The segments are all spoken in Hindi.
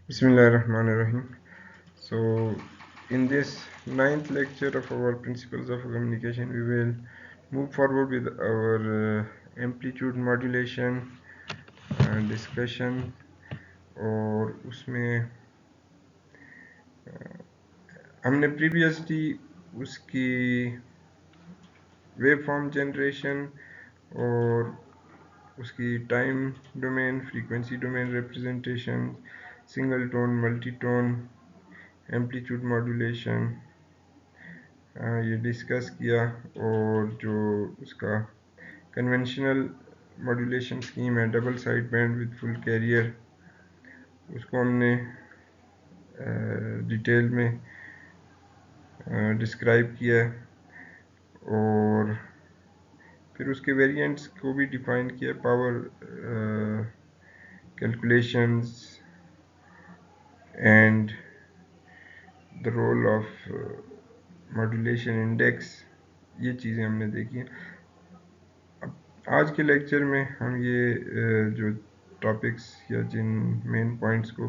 Bismillahirrahmanirrahim. So, in this ninth lecture of our principles of communication, we will move forward with our amplitude modulation discussion. और उसमें हमने प्रीवियसली उसकी वेव फॉर्म जनरेशन और उसकी time domain, frequency domain representation, single tone, multi tone, amplitude modulation ये डिस्कस किया। और जो उसका कन्वेंशनल मॉड्यूलेशन स्कीम है double side band with full carrier, उसको हमने डिटेल में डिस्क्राइब किया है। और फिर उसके वेरिएंट्स को भी डिफाइन किया, power calculations and the role of modulation index, ये चीज़ें हमने देखी हैं। अब आज के लेक्चर में हम ये जो टॉपिक्स या जिन मेन पॉइंट्स को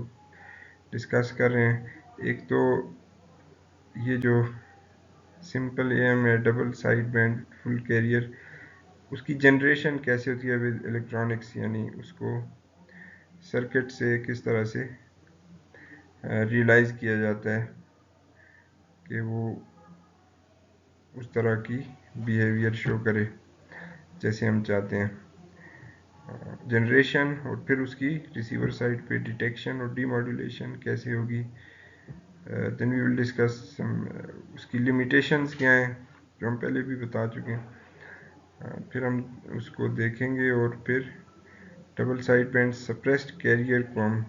डिस्कस कर रहे हैं, एक तो ये जो सिंपल एम है double side band full carrier, उसकी जनरेशन कैसे होती है विद इलेक्ट्रॉनिक्स, यानी उसको सर्किट से किस तरह से रियलाइज़ किया जाता है कि वो उस तरह की बिहेवियर शो करे जैसे हम चाहते हैं। जनरेशन और फिर उसकी रिसीवर साइड पे डिटेक्शन और डीमॉड्यूलेशन कैसे होगी। देन वी विल डिस्कस उसकी लिमिटेशंस क्या हैं जो हम पहले भी बता चुके हैं। फिर हम उसको देखेंगे और फिर double side band suppressed career को हम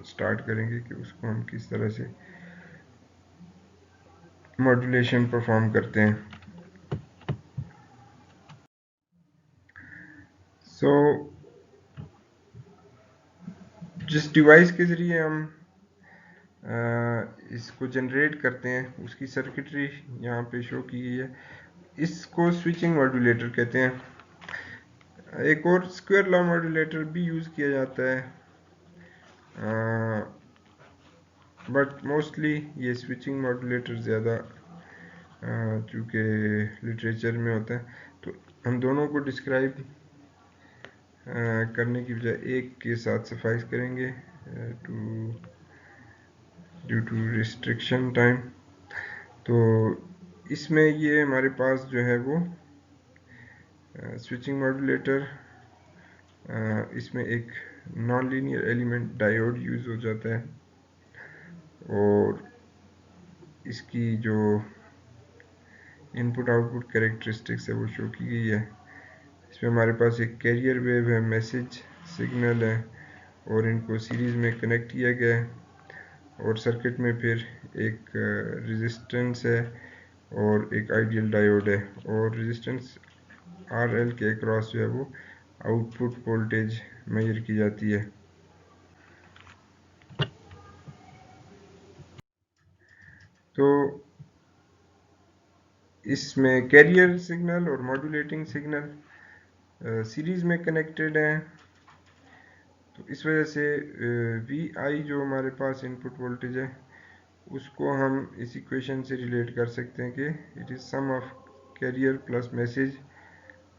स्टार्ट करेंगे कि उसको हम किस तरह से मॉड्यूलेशन परफॉर्म करते हैं। सो जिस डिवाइस के ज़रिए हम इसको जनरेट करते हैं उसकी सर्किटरी यहाँ पे शो की गई है। इसको स्विचिंग मॉड्यूलेटर कहते हैं। एक और स्क्वायर लॉ मॉड्यूलेटर भी यूज़ किया जाता है, बट मोस्टली ये स्विचिंग मॉड्यूलेटर ज़्यादा चूँकि लिटरेचर में होता है, तो हम दोनों को डिस्क्राइब करने की बजाय एक के साथ सफाइस करेंगे ड्यू टू रिस्ट्रिक्शन टाइम। तो इसमें ये हमारे पास जो है वो स्विचिंग मॉड्यूलेटर, इसमें एक non linear element diode use हो जाता है और इसकी जो इनपुट आउटपुट कैरेक्टरिस्टिक्स है वो शो की गई है। इसमें हमारे पास एक कैरियर वेव है, मैसेज सिग्नल है और इनको सीरीज़ में कनेक्ट किया गया है। और सर्किट में फिर एक रेजिस्टेंस है और एक आइडियल डायोड है और रेजिस्टेंस RL के अक्रॉस जो है वो आउटपुट वोल्टेज मेजर की जाती है। तो इसमें कैरियर सिग्नल और मॉड्यूलेटिंग सिग्नल सीरीज में कनेक्टेड हैं, तो इस वजह से VI जो हमारे पास इनपुट वोल्टेज है उसको हम इस इक्वेशन से रिलेट कर सकते हैं कि it is sum of carrier plus message,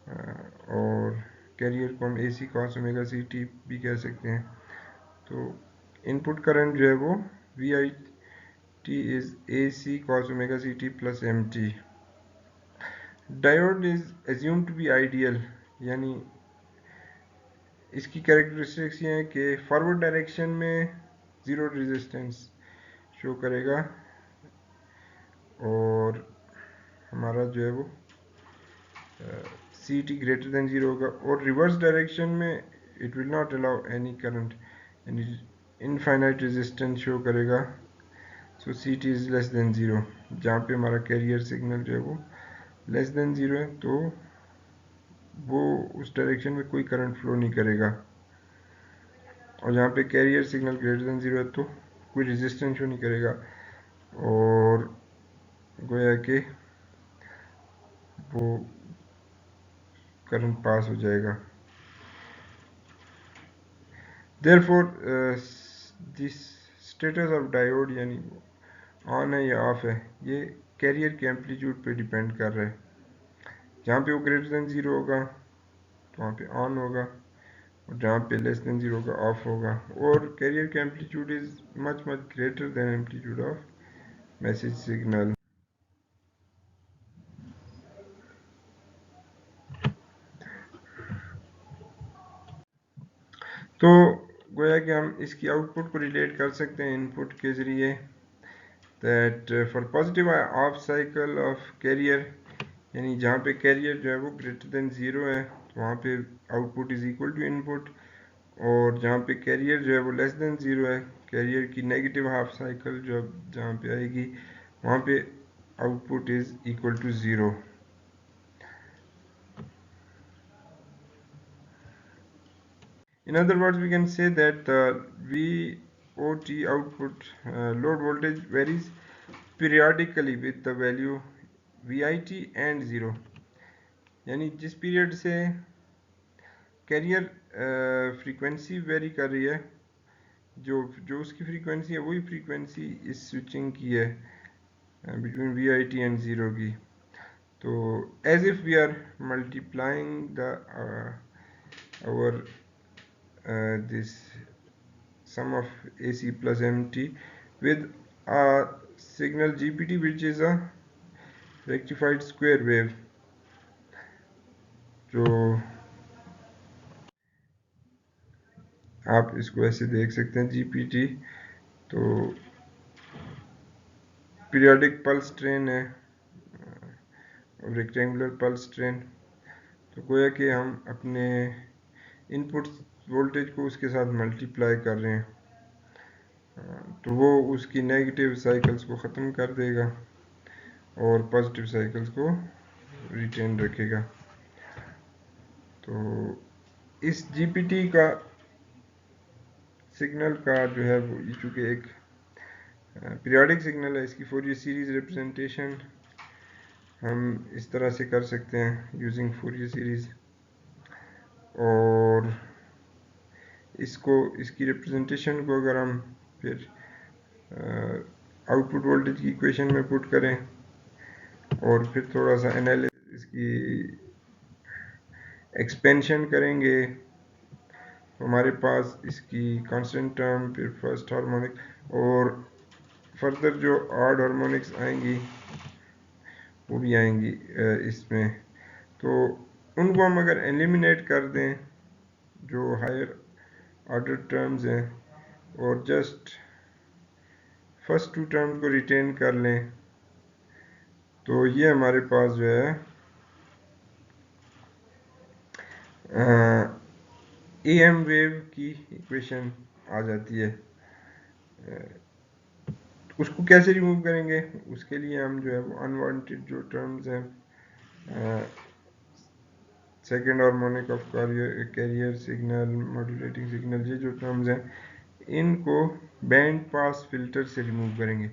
और कैरियर को हम AC cos ओमेगा CT भी कह सकते हैं। तो इनपुट करंट जो है वो VIT is AC cos omega CT plus MT। Diode is assume to be ideal, यानी इसकी कैरेक्टरिस्टिक्स ये हैं कि फॉरवर्ड डायरेक्शन में ज़ीरो रेजिस्टेंस शो करेगा और हमारा जो है वो CT ग्रेटर देन ज़ीरो होगा, और रिवर्स डायरेक्शन में it will not allow any current, यानी इनफाइनाइट रेजिस्टेंस शो करेगा। सो CT is less than zero. जहाँ पे हमारा कैरियर सिग्नल जो है वो लेस देन ज़ीरो है तो वो उस डायरेक्शन में कोई करंट फ्लो नहीं करेगा, और जहाँ पे carrier signal greater than zero है तो कोई रेजिस्टेंस शो नहीं करेगा और गोया कि वो करंट पास हो जाएगा। Therefore, this status of diode यानी ऑन है या ऑफ है, ये कैरियर के एम्पलीट्यूड पे डिपेंड कर रहा है। जहाँ पे वो ग्रेटर देन ज़ीरो होगा तो वहाँ पे ऑन होगा, और जहाँ पे लेस देन ज़ीरो होगा ऑफ होगा। और कैरियर का amplitude is much much greater than amplitude of message signal. तो गोया कि हम इसकी आउटपुट को रिलेट कर सकते हैं इनपुट के ज़रिए, that for positive of cycle of carrier, यानी जहाँ पे कैरियर जो है वो ग्रेटर देन ज़ीरो है तो वहाँ पे output is equal to input, और जहाँ पे कैरियर जो है वो लेस देन ज़ीरो है, कैरियर की नेगेटिव हाफ साइकिल जो जहाँ पे आएगी वहाँ पे output is equal to zero. In other words, we can say that the VOT output load voltage varies periodically with the value VIT and 0, यानी जिस पीरियड से कैरियर फ्रीक्वेंसी वेरी कर रही है, जो जो उसकी फ्रीक्वेंसी है वही फ्रीक्वेंसी इस स्विचिंग की है बिटवीन VIT एंड 0 की। तो as if we are multiplying the our this sum of AC plus MT with a signal GPT, which is a rectified square wave, जो आप इसको ऐसे देख सकते हैं GPT, तो पीरियोडिक पल्स ट्रेन है, रेक्टेंगुलर पल्स ट्रेन। तो गोया कि हम अपने इनपुट वोल्टेज को उसके साथ मल्टीप्लाई कर रहे हैं, तो वो उसकी नेगेटिव साइकिल्स को ख़त्म कर देगा और पॉजिटिव साइकिल्स को रिटेन रखेगा। तो इस जीपीटी का सिग्नल का जो है वो ये चूँकि एक पीरियोडिक सिग्नल है, इसकी फोरियर सीरीज़ रिप्रेजेंटेशन हम इस तरह से कर सकते हैं यूजिंग फोरियर सीरीज़, और इसको इसकी रिप्रेजेंटेशन को अगर हम फिर आउटपुट वोल्टेज की इक्वेशन में पुट करें और फिर थोड़ा सा एनालिसिस इसकी एक्सपेंशन करेंगे, तो हमारे पास इसकी कांस्टेंट टर्म, फिर फर्स्ट हार्मोनिक और फर्दर जो ऑड हार्मोनिक्स आएंगी वो भी आएंगी इसमें। तो उनको हम अगर एलिमिनेट कर दें जो हायर ऑर्डर टर्म्स हैं और जस्ट फर्स्ट टू टर्म्स को रिटेन कर लें, तो ये हमारे पास जो है AM वेव की इक्वेशन आ जाती है। उसको कैसे रिमूव करेंगे, उसके लिए हम जो है वो अनवांटेड जो टर्म्स हैं, second harmonic of carrier signal, modulating signal, ये जो टर्म्स हैं इनको बैंड पास फिल्टर से रिमूव करेंगे।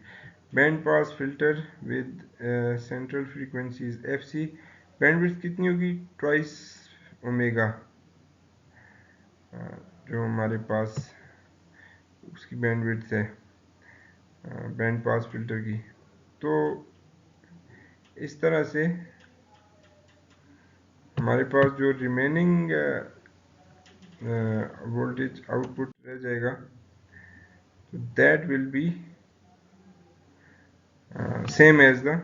Band pass filter with central frequencies FC, bandwidth कितनी होगी, ट्वाइस ओमेगा, जो हमारे पास उसकी बैंडविड्थ है बैंड पास फिल्टर की। तो इस तरह से हमारे पास जो रिमेनिंग वोल्टेज आउटपुट रह जाएगा, तो that will be same as the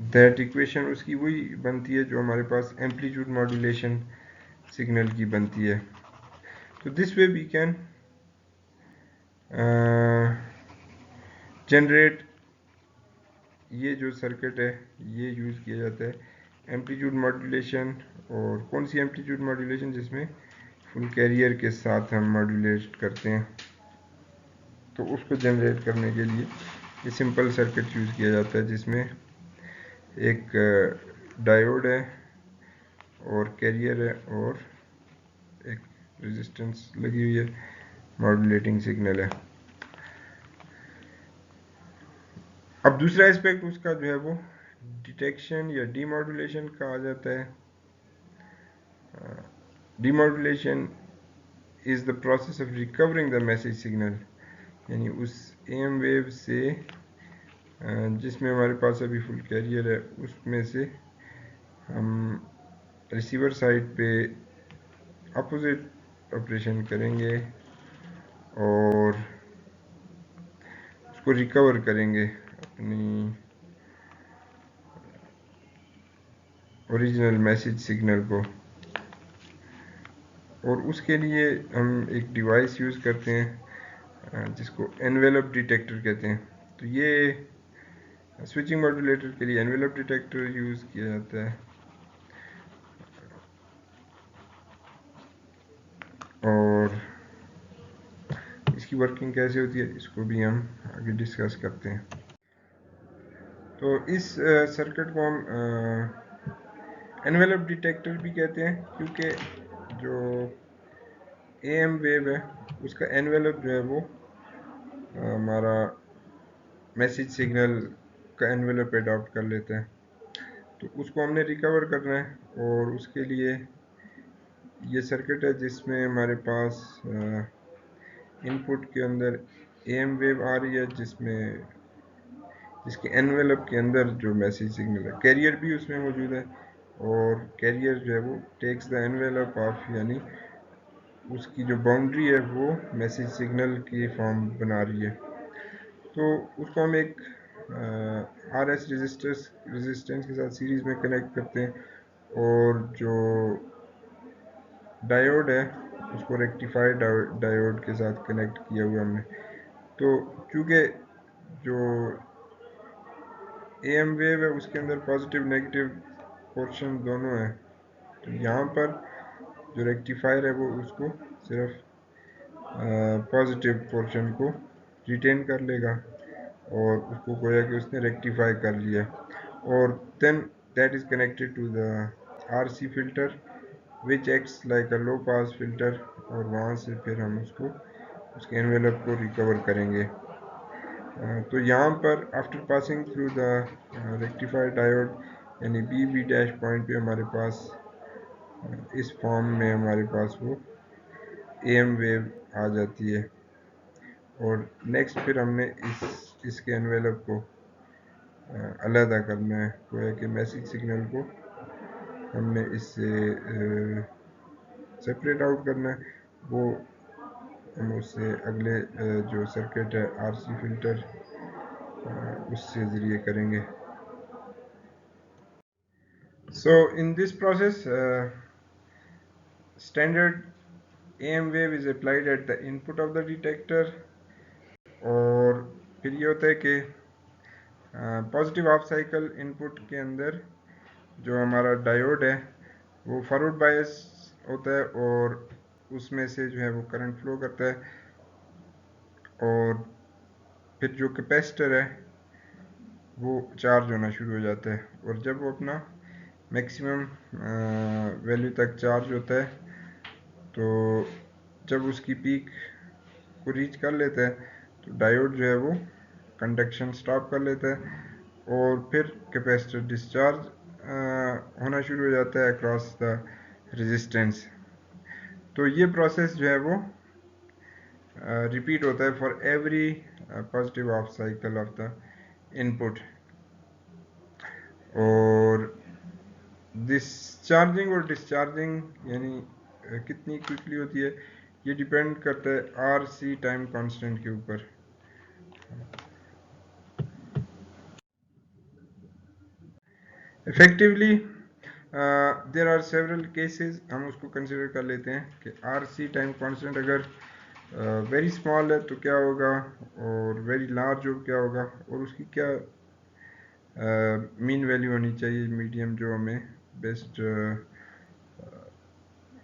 that equation, उसकी वही बनती है जो हमारे पास एम्पलीट्यूड मॉड्यूलेशन सिग्नल की बनती है। तो this way we can generate, ये जो सर्किट है ये यूज़ किया जाता है एम्पलीट्यूड मॉड्यूलेशन। और कौन सी एम्पलीट्यूड मॉड्यूलेशन, जिसमें फुल कैरियर के साथ हम मॉड्यूलेट करते हैं, तो उसको जनरेट करने के लिए ये सिंपल सर्किट यूज़ किया जाता है जिसमें एक डायोड है और कैरियर है और एक रेजिस्टेंस लगी हुई है, मॉड्यूलेटिंग सिग्नल है। अब दूसरा एस्पेक्ट उसका जो है वो डिटेक्शन या डीमॉड्यूलेशन का आ जाता है। Demodulation is the process of recovering the message signal, यानी उस एम वेव से जिसमें हमारे पास अभी फुल कैरियर है उसमें से हम रिसीवर साइड पे अपोजिट ऑपरेशन करेंगे और उसको रिकवर करेंगे अपनी ओरिजिनल मैसेज सिग्नल को। और उसके लिए हम एक डिवाइस यूज़ करते हैं जिसको एनवेलप डिटेक्टर कहते हैं। तो ये स्विचिंग मॉड्यूलेटर के लिए एनवेलप डिटेक्टर यूज़ किया जाता है। और इसकी वर्किंग कैसे होती है इसको भी हम आगे डिस्कस करते हैं। तो इस सर्किट को हम एनवेलप डिटेक्टर भी कहते हैं क्योंकि जो एम वेव है उसका एनवेलप जो है वो हमारा मैसेज सिग्नल का एनवेलप अडॉप्ट कर लेते हैं। तो उसको हमने रिकवर करना है और उसके लिए ये सर्किट है जिसमें हमारे पास इनपुट के अंदर एम वेव आ रही है जिसके एनवेलप के अंदर जो मैसेज सिग्नल है, कैरियर भी उसमें मौजूद है और कैरियर जो है वो टेक्स द एनवेलप ऑफ, यानी उसकी जो बाउंड्री है वो मैसेज सिग्नल की फॉर्म बना रही है। तो उसको हम एक आर एस रेजिस्टेंस के साथ सीरीज में कनेक्ट करते हैं और जो डायोड है उसको रेक्टिफाइड डायोड के साथ कनेक्ट किया हुआ हमने। तो चूँकि जो एम वेव है उसके अंदर पॉजिटिव नेगेटिव पोर्शन दोनों है, तो यहाँ पर जो रेक्टिफायर है वो उसको सिर्फ पॉजिटिव पोर्शन को रिटेन कर लेगा और उसको गोया कि उसने रेक्टिफाई कर लिया और then that is connected to the RC filter which acts like a low pass filter और वहाँ से फिर हम उसके एनवेलप को रिकवर करेंगे। तो यहाँ पर after passing through the rectifier diode यानी बी डैश पॉइंट पे हमारे पास इस फॉर्म में हमारे पास वो एम वेव आ जाती है और नेक्स्ट फिर हमने इसके एनवेलप को अलहदा करना है, गोया कि मैसेज सिग्नल को हमने इससे सेपरेट आउट करना है। वो हम उससे अगले जो सर्किट है आरसी फिल्टर उससे ज़रिए करेंगे। So in this process, standard AM wave is applied at the input of the detector और फिर ये होता है कि पॉजिटिव हाफ साइकिल इनपुट के अंदर जो हमारा डायोड है वो फॉरवर्ड बायस होता है और उसमें से जो है वो करंट फ्लो करता है और फिर जो कैपेसिटर है वो चार्ज होना शुरू हो जाता है और जब वो अपना मैक्सिमम वैल्यू तक चार्ज होता है तो जब उसकी पीक को रीच कर लेता है तो डायोड जो है वो कंडक्शन स्टॉप कर लेता है और फिर कैपेसिटर डिस्चार्ज होना शुरू हो जाता है अक्रॉस द रेजिस्टेंस। तो ये प्रोसेस जो है वो रिपीट होता है for every positive half cycle of the input. और डिस्चार्जिंग और डिस्चार्जिंग यानी कितनी क्विकली होती है ये डिपेंड करता है आर सी टाइम कांस्टेंट के ऊपर। Effectively there are several cases, हम उसको कंसिडर कर लेते हैं कि आर सी टाइम कांस्टेंट अगर वेरी स्मॉल है तो क्या होगा और वेरी लार्ज हो क्या होगा और उसकी क्या मीन वैल्यू होनी चाहिए, मीडियम जो हमें बेस्ट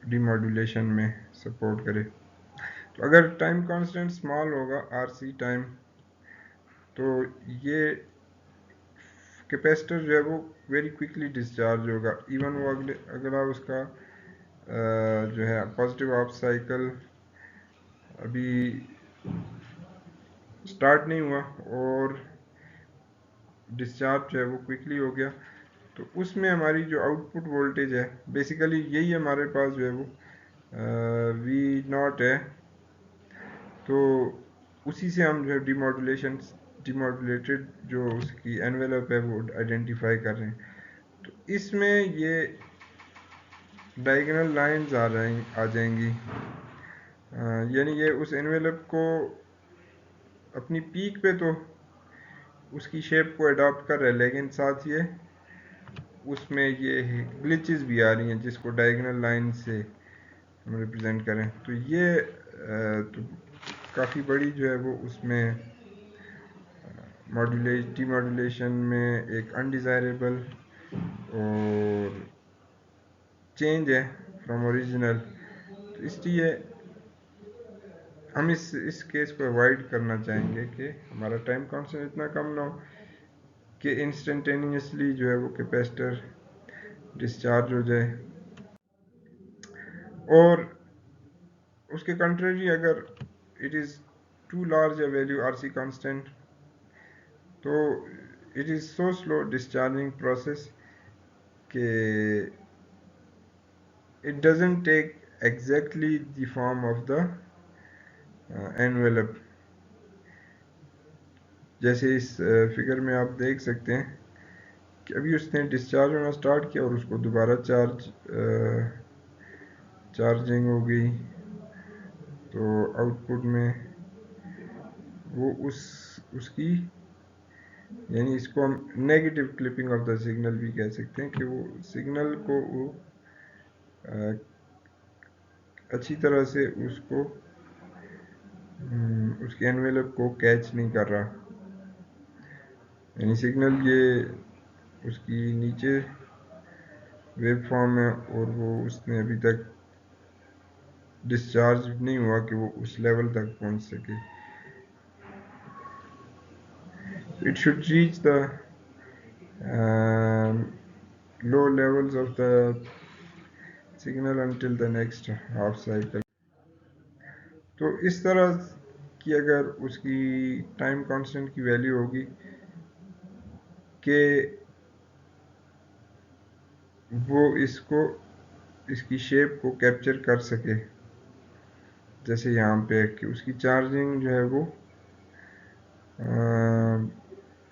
डीमॉड्यूलेशन में सपोर्ट करे। तो अगर टाइम कांस्टेंट स्मॉल होगा आर सी टाइम तो ये कैपेसिटर जो है वो वेरी क्विकली डिस्चार्ज होगा, इवन वो अगला उसका जो है पॉजिटिव हाफ साइकिल अभी स्टार्ट नहीं हुआ और डिस्चार्ज जो है वो क्विकली हो गया तो उसमें हमारी जो आउटपुट वोल्टेज है बेसिकली यही हमारे पास जो है वो वी नॉट है, तो उसी से हम जो है डिमॉड्यूलेटेड जो उसकी एनवेलप है वो आइडेंटिफाई कर रहे हैं। तो इसमें ये डायगोनल लाइंस आ जाएंगी, यानी ये उस एनवेलप को अपनी पीक पे तो उसकी शेप को अडॉप्ट कर रहा है, लेकिन साथ ये उसमें ये ग्लिचेस भी आ रही हैं जिसको डायगोनल लाइन से हम रिप्रेजेंट करें। तो ये तो काफ़ी बड़ी जो है वो उसमें डिमॉड्यूलेशन में एक अनडिज़ायरेबल और चेंज है फ्रॉम ओरिजिनल। तो इसलिए हम इस केस को अवॉइड करना चाहेंगे कि हमारा टाइम कांस्टेंट इतना कम ना हो कि इंस्टेंटेनियसली जो है वो कैपेसिटर डिस्चार्ज हो जाए। और उसके कंट्रेरी अगर it is too large a value RC constant, तो it is so slow discharging process कि it doesn't take exactly the form of the envelope। जैसे इस फिगर में आप देख सकते हैं कि अभी उसने डिस्चार्ज होना स्टार्ट किया और उसको दोबारा चार्जिंग हो गई, तो आउटपुट में वो उसकी यानी इसको हम negative clipping of the signal भी कह सकते हैं कि वो सिग्नल को वो अच्छी तरह से उसके एनवेलप को कैच नहीं कर रहा, यानी सिग्नल ये उसकी नीचे वेव फॉर्म है और वो उसने अभी तक डिस्चार्ज नहीं हुआ कि वो उस लेवल तक पहुंच सके। It should reach the low levels of the signal until the next half cycle. तो इस तरह की अगर उसकी टाइम कांस्टेंट की वैल्यू होगी कि वो इसकी शेप को कैप्चर कर सके, जैसे यहाँ पे कि उसकी चार्जिंग जो है वो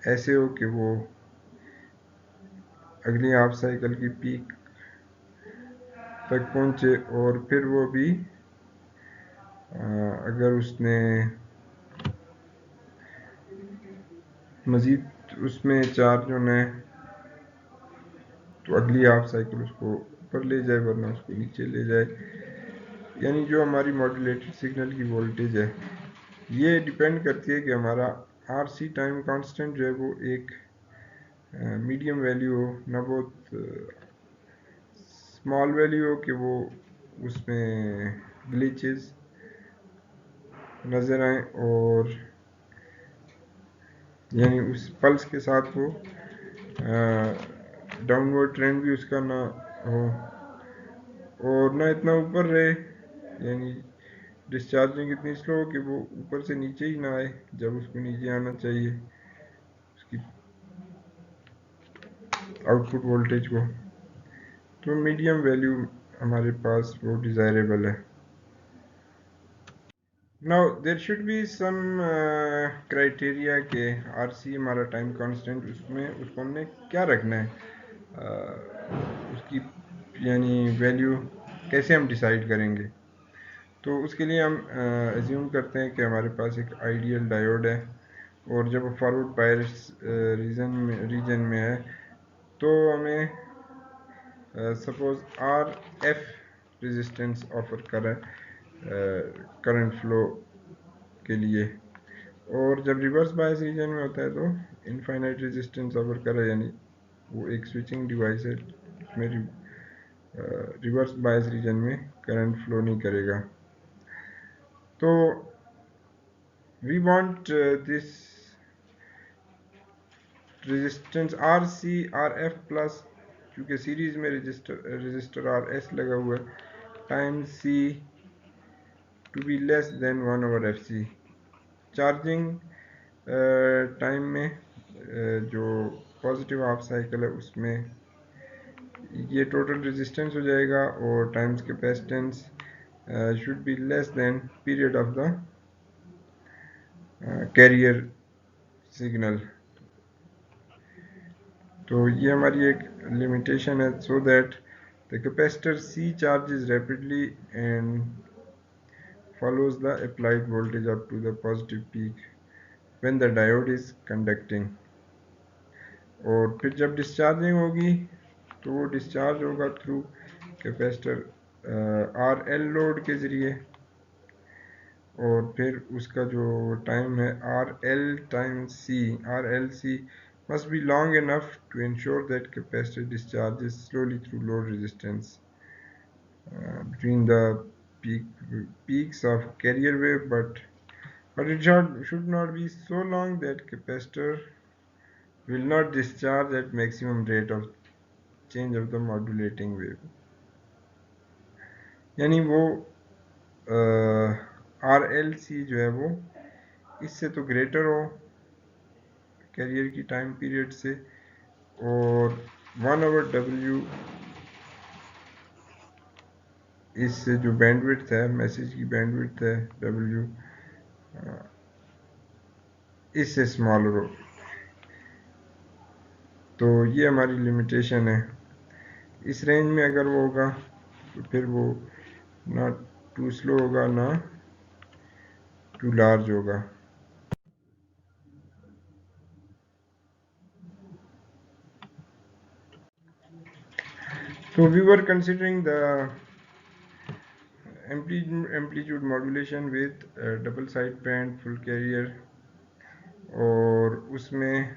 ऐसे हो कि वो अगली हाफ साइकिल की पीक तक पहुँचे, और फिर वो भी अगर उसने मज़ीद उसमें चार्ज होना है तो अगली हाफ साइकिल उसको ऊपर ले जाए वरना उसको नीचे ले जाए। यानी जो हमारी मॉड्यूलेटेड सिग्नल की वोल्टेज है ये डिपेंड करती है कि हमारा RC टाइम कांस्टेंट जो है वो एक मीडियम वैल्यू हो, ना बहुत स्मॉल वैल्यू हो कि वो उसमें ग्लिचेस नज़र आए, और यानी उस पल्स के साथ वो डाउनवर्ड ट्रेंड भी उसका ना हो और ना इतना ऊपर रहे, यानी डिस्चार्जिंग इतनी स्लो हो कि वो ऊपर से नीचे ही ना आए जब उसको नीचे आना चाहिए उसकी आउटपुट वोल्टेज को। तो मीडियम वैल्यू हमारे पास वो डिज़ायरेबल है। Now there should be some criteria के RC हमारा टाइम कांस्टेंट उसमें उसको हमने क्या रखना है, उसकी यानी वैल्यू कैसे हम डिसाइड करेंगे। तो उसके लिए हम एज्यूम करते हैं कि हमारे पास एक आइडियल डायोड है और जब वो फॉरवर्ड बायस रीजन में है तो हमें सपोज RF रेजिस्टेंस ऑफर कर रहा है करंट फ्लो के लिए, और जब रिवर्स बायस रीजन में होता है तो इनफाइनाइट रेजिस्टेंस ऑफर कर रहा है, यानी वो एक स्विचिंग डिवाइस है उसमें रिवर्स बायस रीजन में करंट फ्लो नहीं करेगा। तो we want this resistance RC RF plus, क्योंकि सीरीज में रजिस्टर RS लगा हुआ है, time C to be less than 1/FC। Charging time में जो पॉजिटिव हाफ साइकिल है उसमें ये टोटल रेजिस्टेंस हो जाएगा और times capacitance should be less than period of the carrier signal. तो ये हमारी एक लिमिटेशन है, so that the capacitor C charges rapidly and follows the applied voltage up to the positive peak when the diode is conducting. और फिर जब डिस्चार्जिंग होगी तो वो डिस्चार्ज होगा through capacitor R L load के ज़रिए, और फिर उसका जो टाइम है R L time C, R L C must be long enough to ensure that capacitor discharges slowly through load resistance between the peaks of carrier wave, but it should not be so long that capacitor will not discharge at maximum rate of change of the modulating wave. यानी वो आर एल सी जो है वो इससे तो ग्रेटर हो कैरियर की टाइम पीरियड से, और 1/W इससे जो बैंडविड्थ है, मैसेज की बैंडविड्थ है W, इससे स्मॉलर हो। तो ये हमारी लिमिटेशन है। इस रेंज में अगर वो होगा तो फिर वो ना टू स्लो होगा ना टू लार्ज होगा। So we were considering the amplitude modulation with double sideband full carrier, और उसमें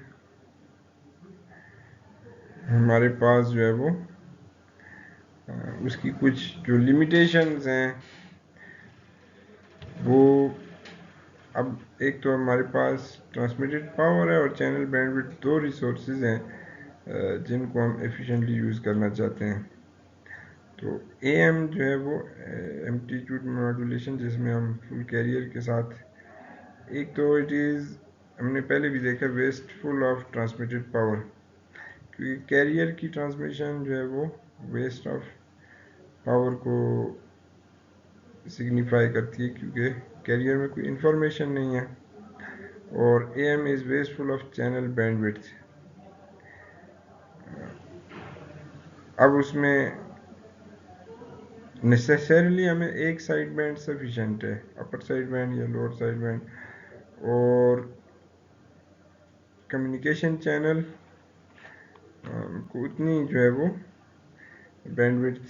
हमारे पास जो है वो उसकी कुछ जो लिमिटेशंस हैं वो, अब एक तो हमारे पास ट्रांसमिटेड पावर है और चैनल बैंडविड्थ, दो रिसोर्सेज हैं जिनको हम एफिशिएंटली यूज़ करना चाहते हैं। तो AM जो है वो एम्पलीट्यूड मॉड्यूलेशन जिसमें हम फुल कैरियर के साथ, एक तो इट इज़ हमने पहले भी देखा वेस्टफुल ऑफ ट्रांसमिटेड पावर, क्योंकि कैरियर की ट्रांसमिशन जो है वो वेस्ट ऑफ पावर को सिग्निफाई करती है, क्योंकि कैरियर में कोई इंफॉर्मेशन नहीं है, और AM is wasteful of channel bandwidth. अब उसमें नेसेसरीली हमें एक साइड बैंड सफिशेंट है, अपर साइड बैंड या लोअर साइड बैंड, और कम्युनिकेशन चैनल को उतनी जो है वो बैंडविड्थ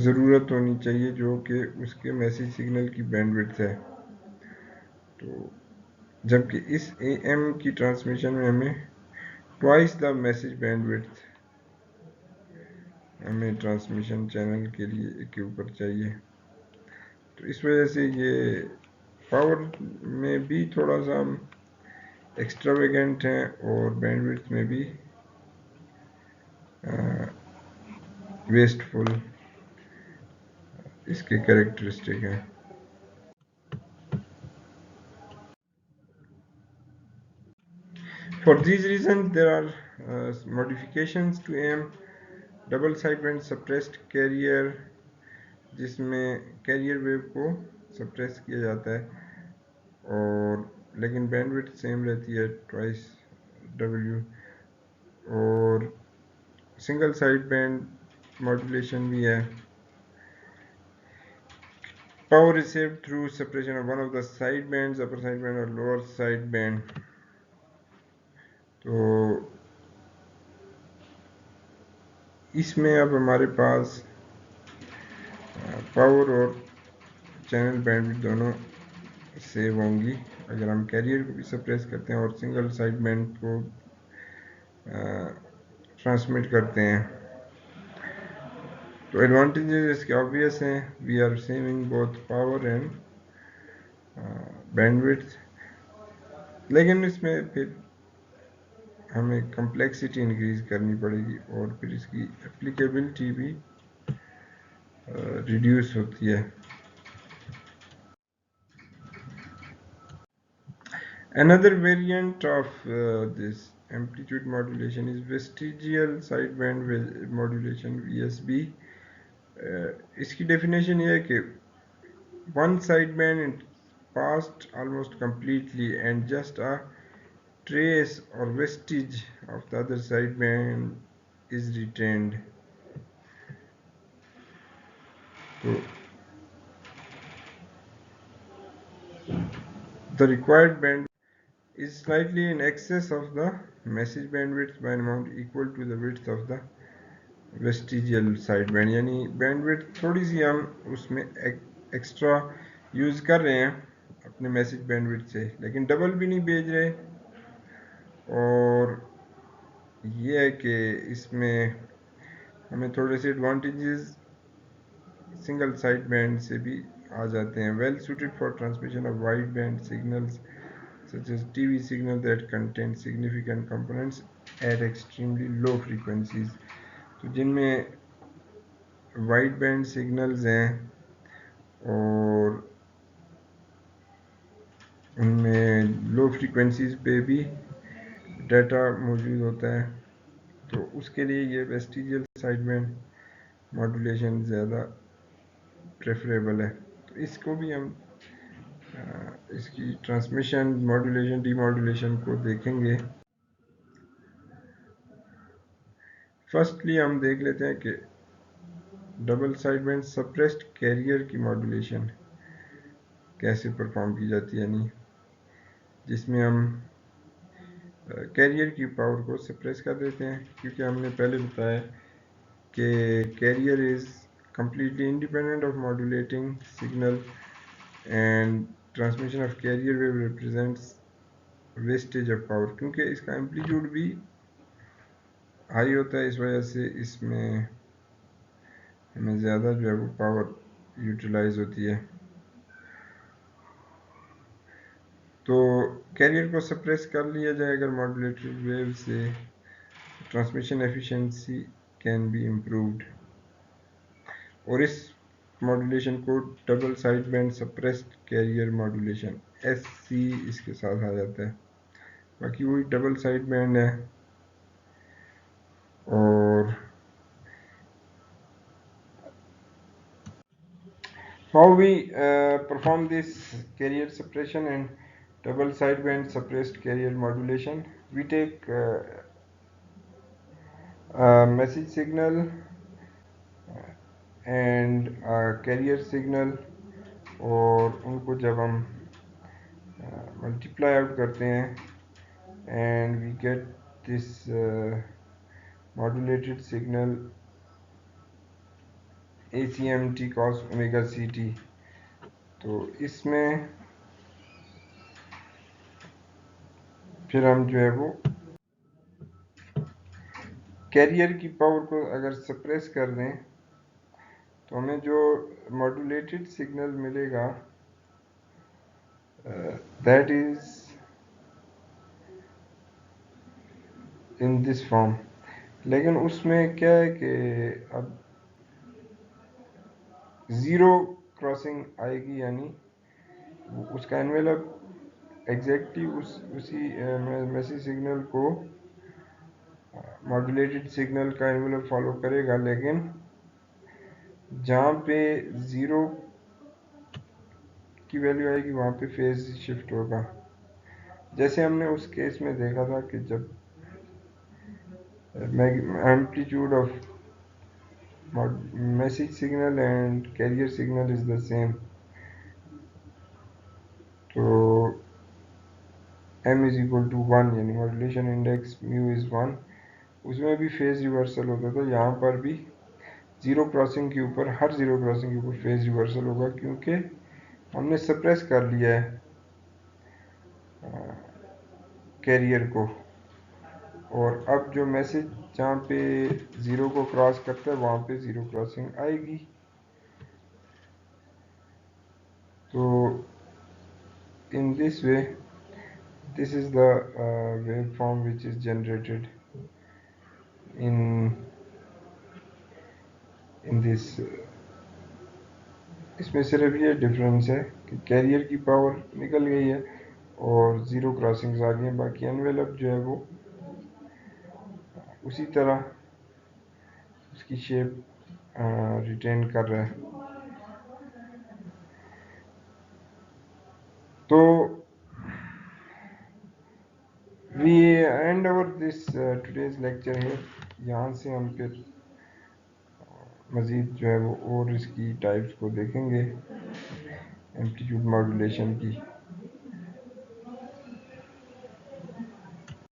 ज़रूरत होनी चाहिए जो कि उसके मैसेज सिग्नल की बैंडविड्थ है। तो जबकि इस AM की ट्रांसमिशन में हमें ट्वाइस द मैसेज बैंडविड्थ हमें ट्रांसमिशन चैनल के लिए के ऊपर चाहिए। तो इस वजह से ये पावर में भी थोड़ा सा हम एक्स्ट्रावेगेंट हैं और बैंडविड्थ में भी वेस्टफुल इसके कैरेक्टरिस्टिक हैं। For these reasons there are modifications to AM double sideband suppressed career, जिसमें कैरियर वेव को सप्रेस किया जाता है, और लेकिन बैंडविड्थ सेम रहती है ट्वाइस W, और सिंगल साइड बैंड मॉड्यूलेशन भी है। Power received through separation of one of the side bands, upper side band और लोअर साइड बैंड। तो इसमें अब हमारे पास पावर और चैनल बैंडविड्थ दोनों सेव होंगी अगर हम कैरियर को भी सप्रेस करते हैं और सिंगल साइड बैंड को ट्रांसमिट करते हैं। तो एडवांटेजेस इसके ऑब्वियस हैं, we are saving both power and bandwidth, लेकिन इसमें फिर हमें कम्प्लेक्सिटी इंक्रीज करनी पड़ेगी और फिर इसकी एप्लीकेबिलिटी भी रिड्यूस होती है। Another variant of this amplitude modulation is vestigial sideband modulation, VSB, इसकी डेफिनेशन ये है कि one sideband is passed almost completely and just a trace or vestige of the other sideband is retained. So the required bandwidth is slightly in excess of the message bandwidth by an amount equal to the width of the vestigial side band, यानी बैंडविड्थ थोड़ी सी हम उसमें एक्स्ट्रा यूज़ कर रहे हैं अपने मैसेज बैंडविड्थ से, लेकिन डबल भी नहीं भेज रहे। और ये है कि इसमें हमें थोड़े से एडवांटेजेस सिंगल साइड बैंड से भी आ जाते हैं। Well suited for transmission of wide band signals such as TV signal that contain significant components at extremely low frequencies। तो जिनमें वाइड बैंड सिग्नल्स हैं और उनमें लो फ्रीक्वेंसीज पे भी डाटा मौजूद होता है, तो उसके लिए ये वेस्टिजियल साइडबैंड मॉड्यूलेशन ज़्यादा प्रेफरेबल है। तो इसको भी हम इसकी ट्रांसमिशन मॉड्यूलेशन डीमॉड्यूलेशन को देखेंगे। फर्स्टली हम देख लेते हैं कि डबल साइडबैंड सप्रेस्ड कैरियर की मॉड्यूलेशन कैसे परफॉर्म की जाती है, यानी जिसमें हम कैरियर की पावर को सप्रेस कर देते हैं, क्योंकि हमने पहले बताया कि carrier is completely independent of modulating signal and transmission of carrier wave represents wastage of power, क्योंकि इसका एम्पलीट्यूड भी हाई होता है, इस वजह से इसमें हमें ज़्यादा जो है वो पावर यूटिलाइज होती है। तो कैरियर को सप्रेस कर लिया जाए अगर मॉड्यूलेटेड वेव से, transmission efficiency can be improved, और इस मॉड्यूलेशन को double side band suppressed career modulation SC इसके साथ आ जाता है। बाकी वही डबल साइड बैंड है। और how we perform this carrier suppression and double sideband suppressed carrier modulation, we take a message signal and a carrier signal, और उनको जब हम मल्टीप्लाई आउट करते हैं and we get this modulated signal ACMT cos omega CT। तो इसमें फिर हम जो है वो कैरियर की पावर को अगर सप्रेस कर दें तो हमें जो मॉड्यूलेटेड सिग्नल मिलेगा that is in this form. लेकिन उसमें क्या है कि अब ज़ीरो क्रॉसिंग आएगी, यानी उसका एनवेलप एग्जैक्टली उसी मैसेज सिग्नल को मॉड्यूलेटेड सिग्नल का एनवेलप फॉलो करेगा, लेकिन जहाँ पे ज़ीरो की वैल्यू आएगी वहाँ पे फेज शिफ्ट होगा। जैसे हमने उस केस में देखा था कि जब amplitude of message signal and carrier signal is the same, तो m is equal to 1 यानी मॉड्यूलेशन इंडेक्स म्यू इज़ 1, उसमें भी फेज रिवर्सल होता था। यहाँ पर भी ज़ीरो क्रॉसिंग के ऊपर, हर ज़ीरो क्रॉसिंग के ऊपर फेज रिवर्सल होगा, क्योंकि हमने सप्रेस कर लिया है कैरियर को। और अब जो मैसेज जहाँ पे ज़ीरो को क्रॉस करता है वहाँ पे ज़ीरो क्रॉसिंग आएगी। तो in this way this is the waveform which is generated in this। इसमें सिर्फ ये डिफरेंस है कि कैरियर की पावर निकल गई है और ज़ीरो क्रॉसिंग्स आ गई हैं, बाकी एनवेलप जो है वो उसी तरह उसकी शेप रिटेन कर रहा है। तो we end over this today's lecture है। यहाँ से हम फिर मज़ीद जो है वो और इसकी टाइप्स को देखेंगे एम्पलीट्यूड मॉड्यूलेशन की।